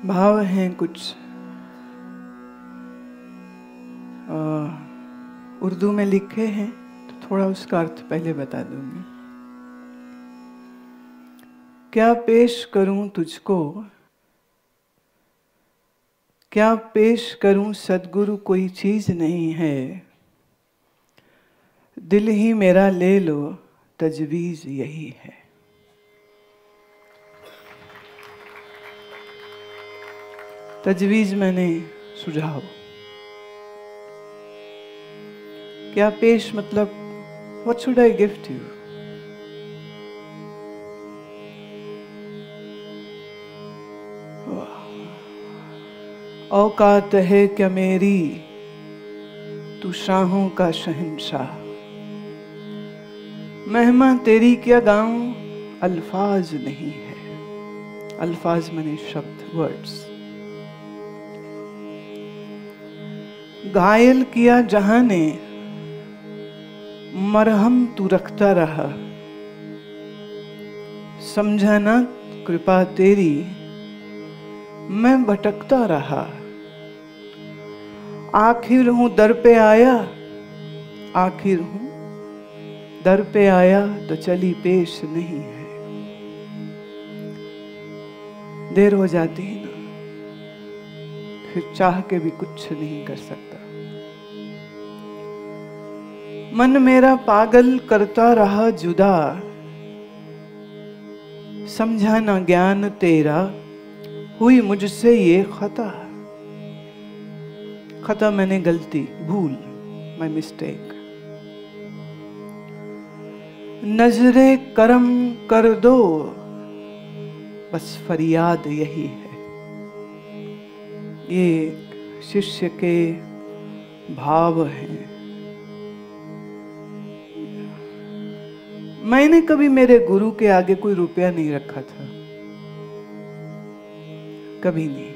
भाव हैं कुछ उर्दू में लिखे हैं, तो थोड़ा उसका अर्थ पहले बता दूंगी। क्या पेश करूं तुझको, क्या पेश करूं सद्गुरु, कोई चीज नहीं है। दिल ही मेरा ले लो, तजवीज यही है। तजवीज मैंने सुझाव। क्या पेश मतलब what should I give to you. औकात है क्या मेरी, तू शाहों का शहंशाह। महिमा तेरी क्या गाऊं, अल्फाज नहीं है। अल्फाज माने शब्द, वर्ड्स। घायल किया जहां ने, मरहम तू रखता रहा। समझा ना कृपा तेरी, मैं भटकता रहा। आखिर हूं दर पे आया, आखिर हूं दर पे आया, तो चली पेश नहीं है। देर हो जाती है ना, फिर चाह के भी कुछ नहीं कर सकता। मन मेरा पागल करता रहा जुदा। समझा ना ज्ञान तेरा, हुई मुझसे ये खता। खता मैंने गलती, भूल, माय मिस्टेक। नजरे करम कर दो, बस फरियाद यही है। ये शिष्य के भाव हैं। मैंने कभी मेरे गुरु के आगे कोई रुपया नहीं रखा था, कभी नहीं।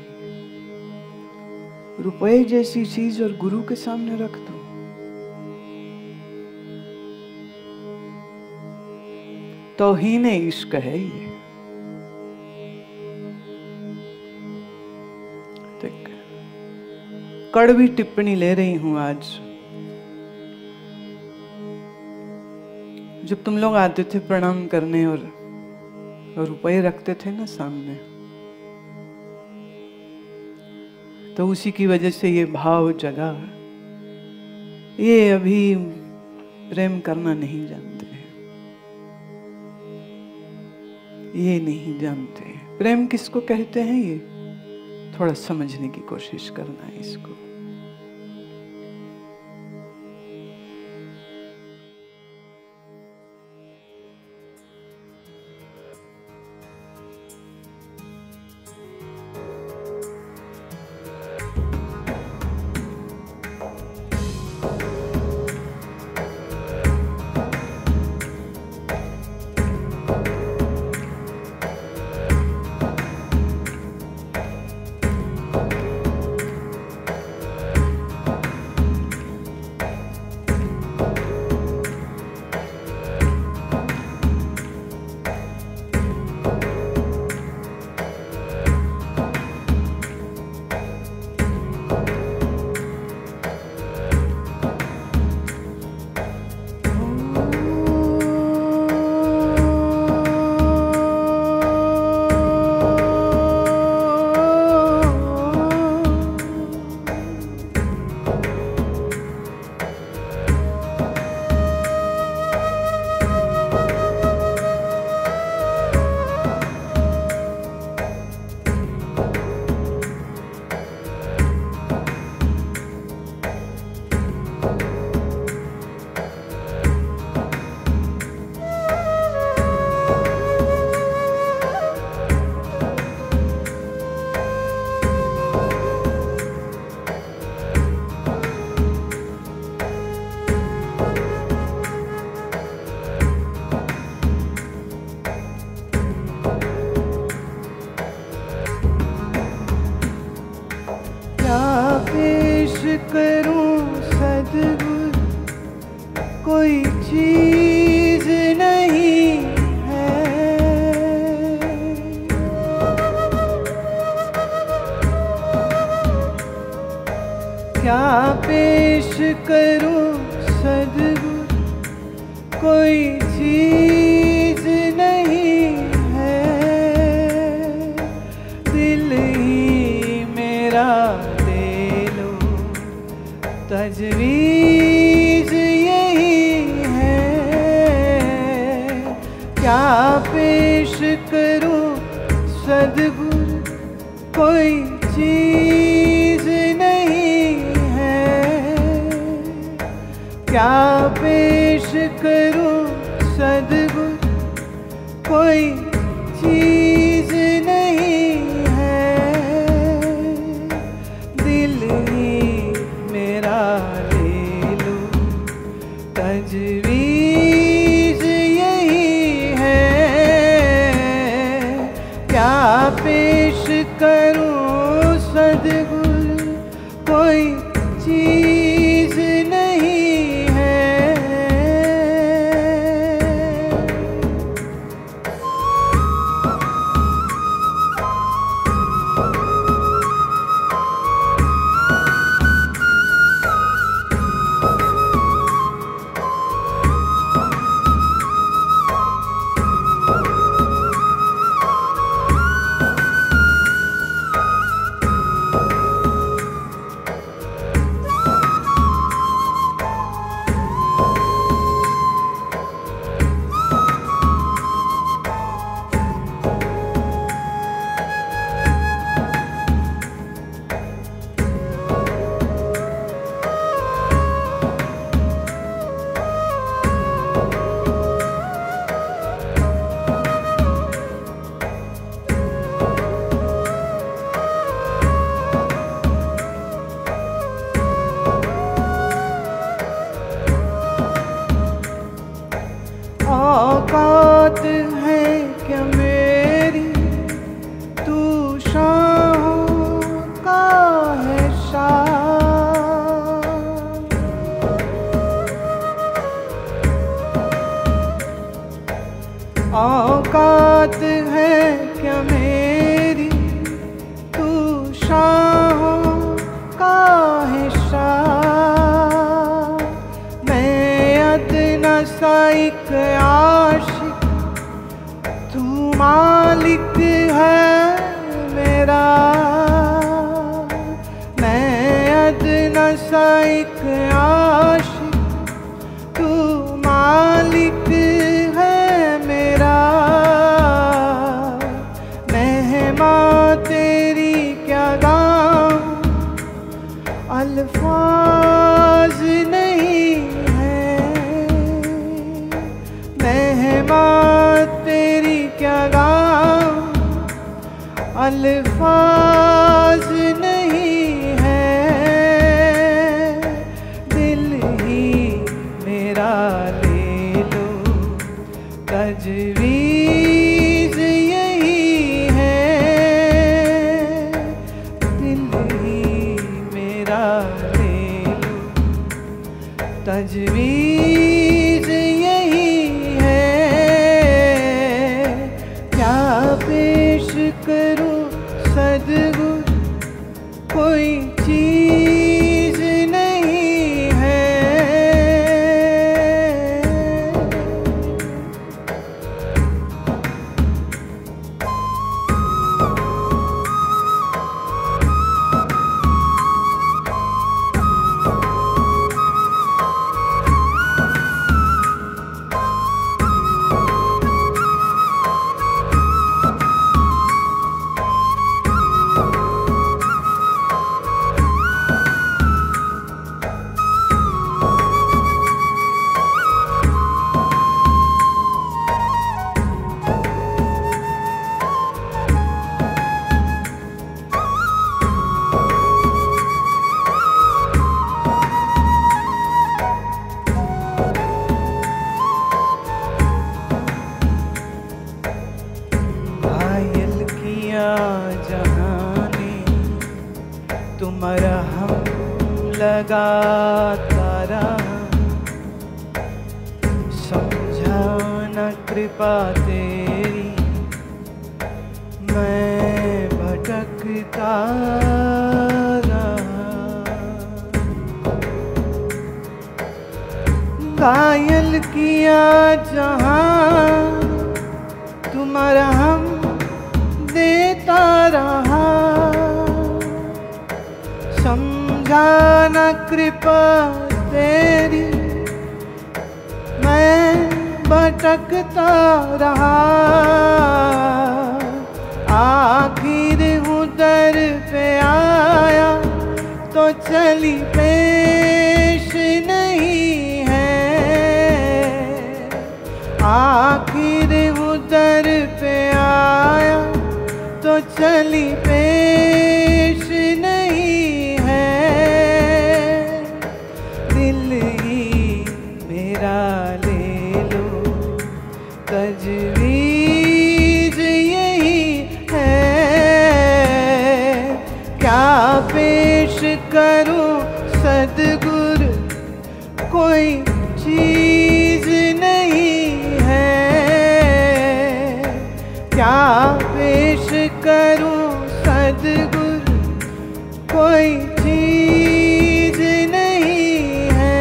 रुपए जैसी चीज और गुरु के सामने रख दो, तौहीन इश्क है ये। कड़वी टिप्पणी ले रही हूं आज। जब तुम लोग आते थे प्रणाम करने और रुपए रखते थे ना सामने, तो उसी की वजह से ये भाव जगा। ये अभी प्रेम करना नहीं जानते हैं, ये नहीं जानते प्रेम किसको कहते हैं। ये थोड़ा समझने की कोशिश करना है इसको। करूं सद्गुरु कोई चीज नहीं है, दिल ही मेरा ले लो, तजवीज यही है। क्या पेश करूं सद्गुरु कोई चीज नहीं है, क्या पेश करूं सद्गुरु कोई चीज नहीं है, दिल ही मेरा ले लो, तजवीज यही है। क्या पेश करूं सद्गुरु कोई चीज नहीं है। औकात है क्या मेरी, तू शाहों का है शाह। औकात है क्या मेरी, तू शाहों का है शाह। मैं अदना सा एक आशिक, तू मालिक है मेरा। मैं अदना सा एक आशिक, तू मालिक है मेरा। मेहमा तेरी क्या गाऊं, अल्फाज नहीं है। मेहमा तेरी क्या गाऊं, अल्फाज नहीं है, दिल ही मेरा ले लो, तजवीज यही है। दिल ही मेरा ले लो, तजवीज यही है। क्या पेश करूं सद्गुरु कोई चीज नहीं है। तुम्हारा हम लगाता रहा, समझा न कृपा तेरी, मैं भटकता रहा। घायल किया जहां तुम्हारा हम देता रहा, समझा न कृपा तेरी मैं भटकता रहा। आखिर हूँ दर पे आया तो चली पेश नहीं है। आखिर हूँ दर पे आया तो चली पेश नहीं है। दिल ही मेरा ले लो तजवीज यही है। क्या पेश करूं सद्गुर कोई चीज नहीं है। क्या पेश करूं सद्गुर कोई चीज नहीं है।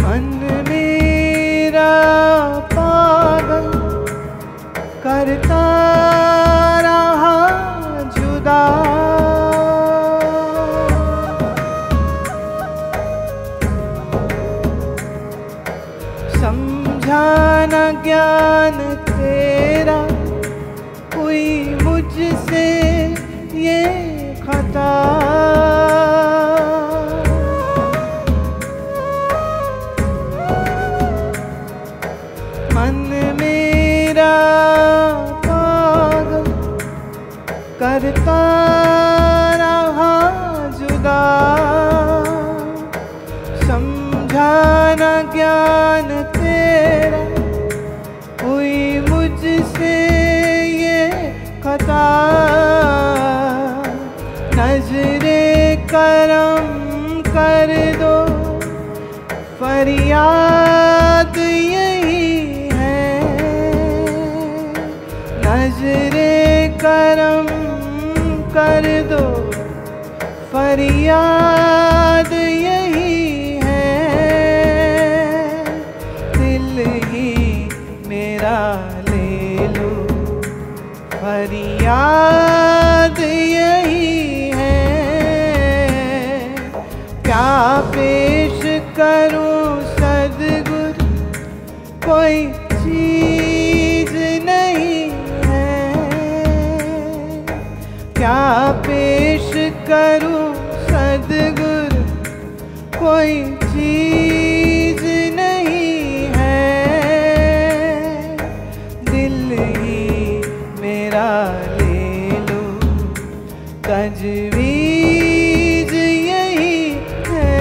मन मेरा पागल करता रहा जुदा। समझा न ज्ञान तेरा हुई मुझसे ये खता। मन मेरा पागल करता रहा जुदा। समझा न ज्ञान तेरा हुई मुझसे ये खता। नजरे करम कर दो फरियाद यही है। नजरे करम कर दो फरियाद यही है। दिल ही मेरा ले लो फरियाद यही है। क्या पेश करूं सद्गुर कोई चीज नहीं है। क्या पेश करूं सद्गुर कोई चीज नहीं है। दिल ही मेरा ले लो तजवीज यही है।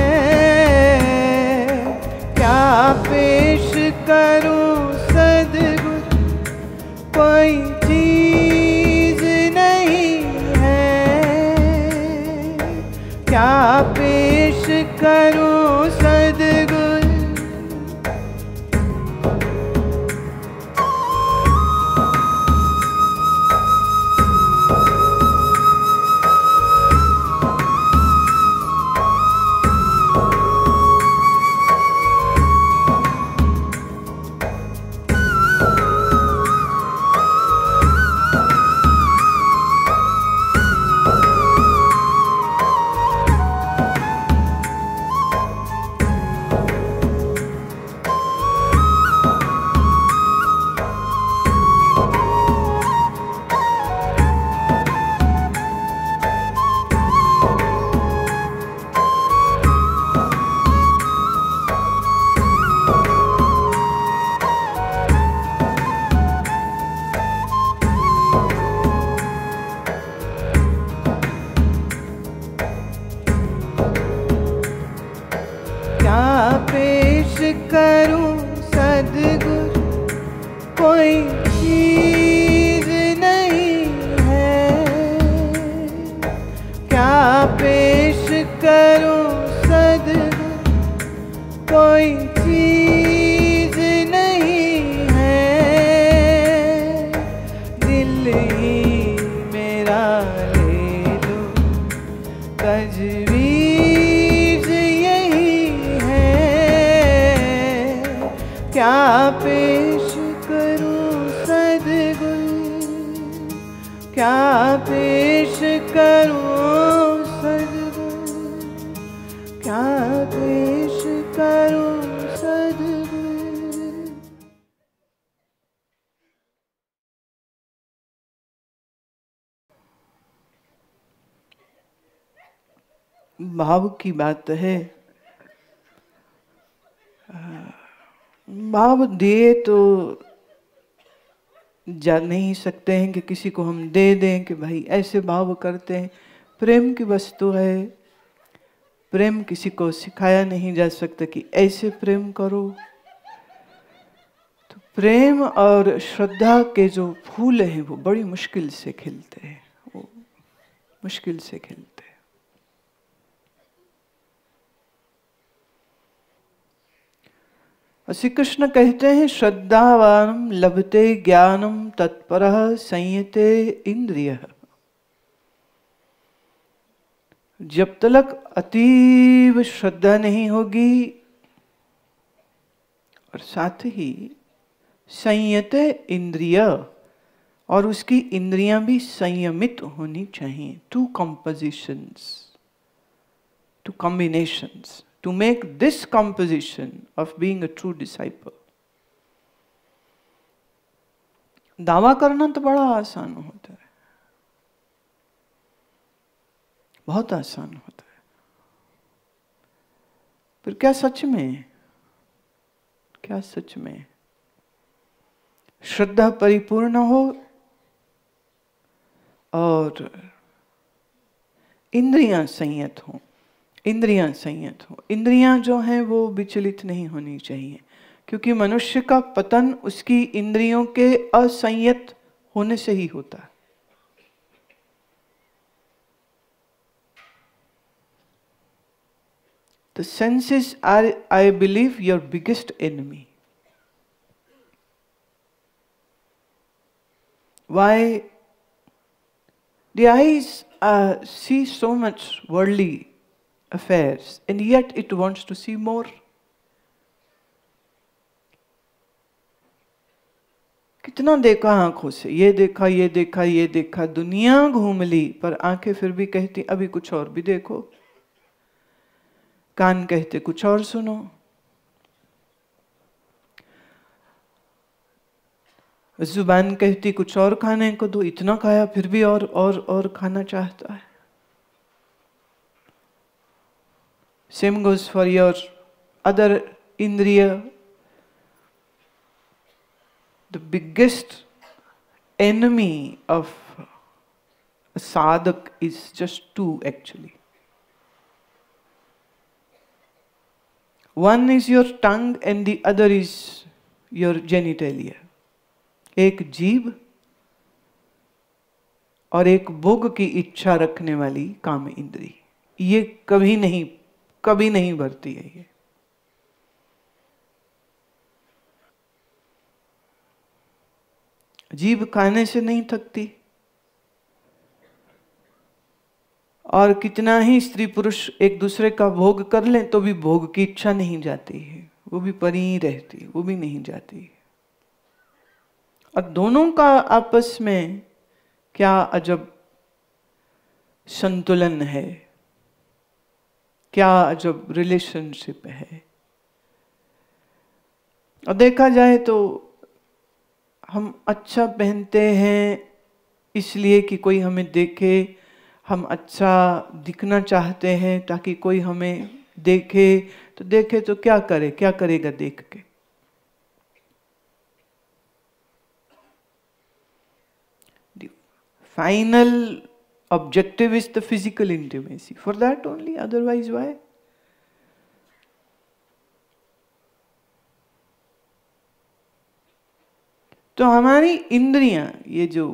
क्या पेश करूं सद्गुर कोई चीज नहीं है। क्या पेश करूं पेश करूं सद्गुण, क्या पेश करूं सद्गुण, क्या पेश करूं सद्गुण। भाव की बात है, भाव दिए तो जा नहीं सकते हैं कि किसी को हम दे दें कि भाई ऐसे भाव करते हैं। प्रेम की वस्तु है, प्रेम किसी को सिखाया नहीं जा सकता कि ऐसे प्रेम करो। तो प्रेम और श्रद्धा के जो फूल हैं वो बड़ी मुश्किल से खिलते हैं, वो मुश्किल से खिलते हैं। श्री कृष्ण कहते हैं श्रद्धावान लभते ज्ञानम तत्परः संयते इंद्रियः। जब तक अतीव श्रद्धा नहीं होगी और साथ ही संयते इंद्रिय, और उसकी इंद्रियां भी संयमित होनी चाहिए। Two compositions, two combinations to make this composition of being a true disciple। दावा करना तो बड़ा आसान होता है, बहुत आसान होता है, पर क्या सच में, क्या सच में श्रद्धा परिपूर्ण हो और इंद्रियां संयत हों, इंद्रियां संयत हो। इंद्रियां जो हैं वो विचलित नहीं होनी चाहिए, क्योंकि मनुष्य का पतन उसकी इंद्रियों के असंयत होने से ही होता है। The senses are, I believe, your biggest enemy. Why? The eyes see so much worldly affairs and yet it wants to see more। कितना देखा आंखों से, ये देखा, ये देखा, ये देखा, दुनिया घूम ली, पर आंखें फिर भी कहती अभी कुछ और भी देखो। कान कहते कुछ और सुनो। जुबान कहती कुछ और खाने को दो, इतना खाया फिर भी और खाना चाहता है। Same goes for your other indriya. The biggest enemy of a sadhak is just two actually. One is your tongue and the other is your genitalia. एक जीभ और एक भोग की इच्छा रखने वाली काम इंद्री, ये कभी नहीं बढ़ती है। ये जीभ खाने से नहीं थकती, और कितना ही स्त्री पुरुष एक दूसरे का भोग कर लें तो भी भोग की इच्छा नहीं जाती है, वो भी परी ही रहती है, वो भी नहीं जाती है। और दोनों का आपस में क्या अजब संतुलन है, क्या अजब रिलेशनशिप है। और देखा जाए तो हम अच्छा पहनते हैं इसलिए कि कोई हमें देखे, हम अच्छा दिखना चाहते हैं ताकि कोई हमें देखे, तो देखे तो क्या करे, क्या करेगा देख के। The final objective is the physical intimacy, for that only, otherwise why? तो हमारी इंद्रियां, ये जो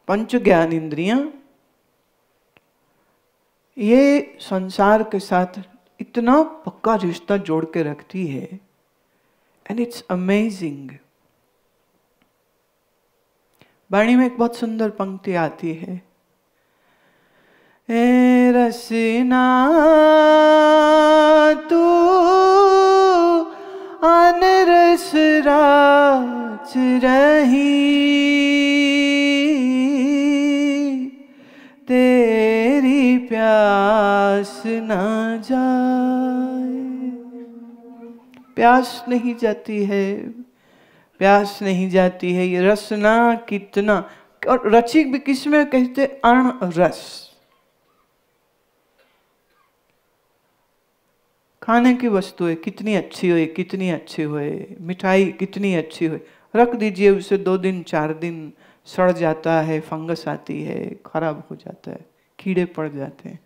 पंच ज्ञान इंद्रियां, ये संसार के साथ इतना पक्का रिश्ता जोड़ के रखती है, एंड इट्स अमेजिंग। वाणी में एक बहुत सुंदर पंक्ति आती है, ए रसना तू आन रस राच रही, तेरी प्यास ना जाए। प्यास नहीं जाती है, प्यास नहीं जाती है। ये रसना कितना, और रचिक भी किसमें कहते, अण रस। खाने की वस्तुएं कितनी अच्छी हुई, कितनी अच्छी हुई, मिठाई कितनी अच्छी हुई, रख दीजिए उसे 2 दिन 4 दिन, सड़ जाता है, फंगस आती है, खराब हो जाता है, कीड़े पड़ जाते हैं।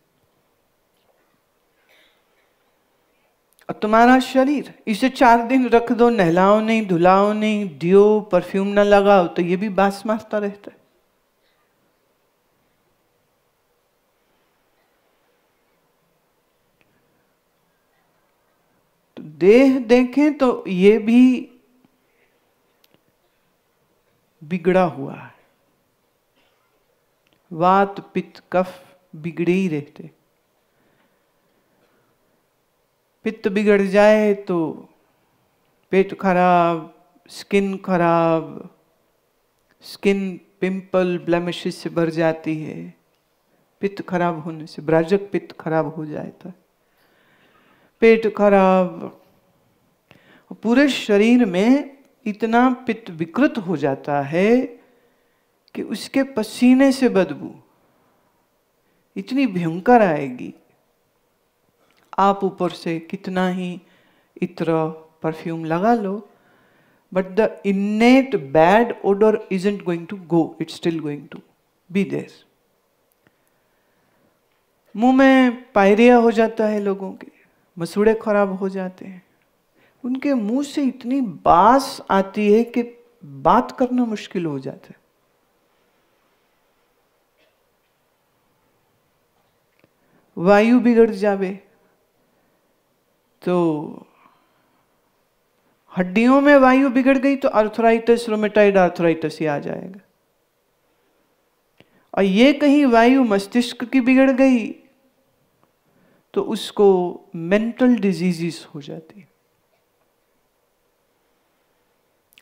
और तुम्हारा शरीर, इसे 4 दिन रख दो, नहलाओ नहीं, धुलाओ नहीं, दियो परफ्यूम ना लगाओ, तो ये भी बास मारता रहता है। तो देह देखें तो ये भी बिगड़ा हुआ है। वात पित्त कफ बिगड़े ही रहते। पित्त बिगड़ जाए तो पेट खराब, स्किन खराब, स्किन पिंपल ब्लेमिशेस से भर जाती है। पित्त खराब होने से ब्राजक पित्त खराब हो जाता है, पेट खराब, पूरे शरीर में इतना पित्त विकृत हो जाता है कि उसके पसीने से बदबू इतनी भयंकर आएगी। आप ऊपर से कितना ही इत्र परफ्यूम लगा लो, but the innate bad odor isn't going to go, it's still going to be there. मुंह में पायरिया हो जाता है लोगों के, मसूड़े खराब हो जाते हैं, उनके मुंह से इतनी बास आती है कि बात करना मुश्किल हो जाता है। वायु बिगड़ जावे तो, हड्डियों में वायु बिगड़ गई तो आर्थराइटिस, रोमेटाइड आर्थराइटिस ही आ जाएगा। और ये कहीं वायु मस्तिष्क की बिगड़ गई तो उसको मेंटल डिजीजेस हो जाती है।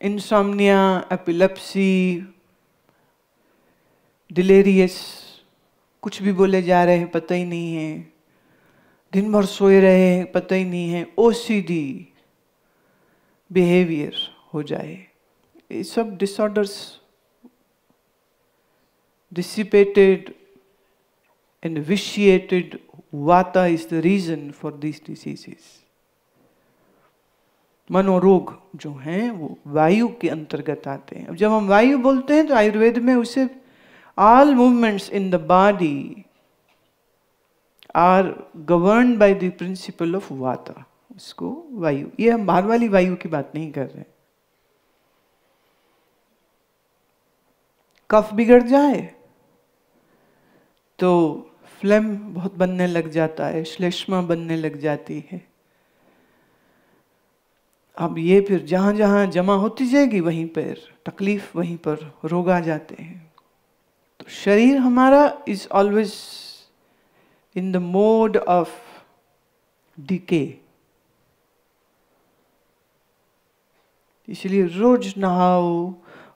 इंसोम्निया, एपिलेप्सी, डिलेरियस, कुछ भी बोले जा रहे हैं पता ही नहीं है, दिन भर सोए रहे हैं पता ही नहीं है, ओसीडी बिहेवियर हो जाए, ये सब disorders, dissipated and vitiated vata is the reason for these diseases. मनोरोग जो हैं वो वायु के अंतर्गत आते हैं। अब जब हम वायु बोलते हैं तो आयुर्वेद में उसे all movements in the body are governed by the principle of vata, उसको वायु, ये हम बाहर वाली वायु की बात नहीं कर रहे। कफ बिगड़ जाए तो फ्लेम बहुत बनने लग जाता है, श्लेष्मा बनने लग जाती है। अब ये फिर जहां जहां जमा होती जाएगी वहीं पर तकलीफ, वहीं पर रोग आ जाते हैं। तो शरीर हमारा is always in the mode of decay, इसलिए रोज नहाओ,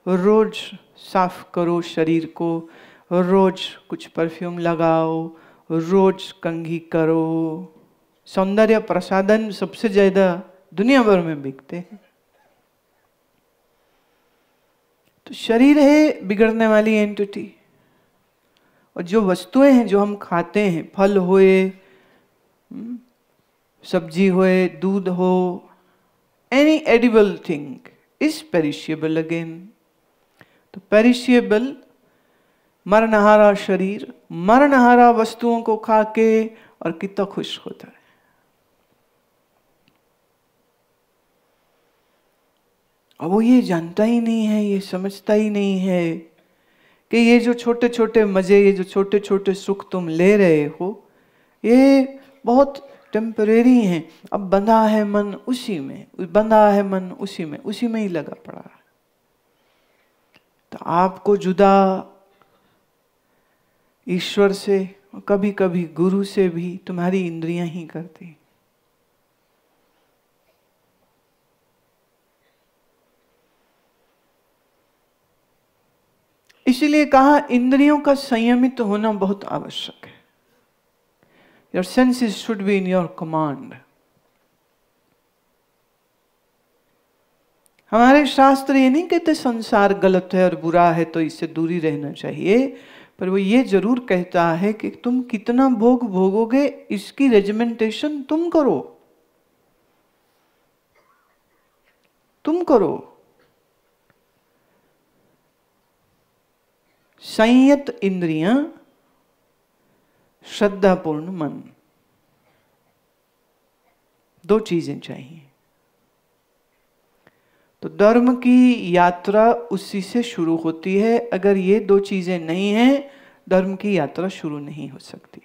रोज साफ करो शरीर को, रोज कुछ परफ्यूम लगाओ, रोज कंघी करो। सौंदर्य प्रसाधन सबसे ज्यादा दुनिया भर में बिकते हैं। तो शरीर है बिगड़ने वाली एंटिटी, और जो वस्तुएं हैं जो हम खाते हैं, फल होए, सब्जी होए, दूध हो, any edible thing is perishable again. तो पेरिशेबल मरनहारा शरीर मरनहारा वस्तुओं को खा के और कितना खुश होता है। अब वो ये जानता ही नहीं है, ये समझता ही नहीं है कि ये जो छोटे छोटे मजे, ये जो छोटे छोटे सुख तुम ले रहे हो, ये बहुत टेम्परेरी हैं। अब बंधा है मन उसी में, बंधा है मन उसी में ही लगा पड़ा है। तो आपको जुदा ईश्वर से, कभी कभी गुरु से भी तुम्हारी इंद्रियां ही करती। इसीलिए कहा इंद्रियों का संयमित होना बहुत आवश्यक है। Your senses should be in your command. हमारे शास्त्र ये नहीं कहते संसार गलत है और बुरा है तो इससे दूरी रहना चाहिए, पर वो ये जरूर कहता है कि तुम कितना भोग भोगोगे इसकी रेजिमेंटेशन तुम करो, तुम करो। संयत इंद्रियां, श्रद्धापूर्ण मन, दो चीजें चाहिए। तो धर्म की यात्रा उसी से शुरू होती है। अगर ये दो चीजें नहीं हैं, धर्म की यात्रा शुरू नहीं हो सकती।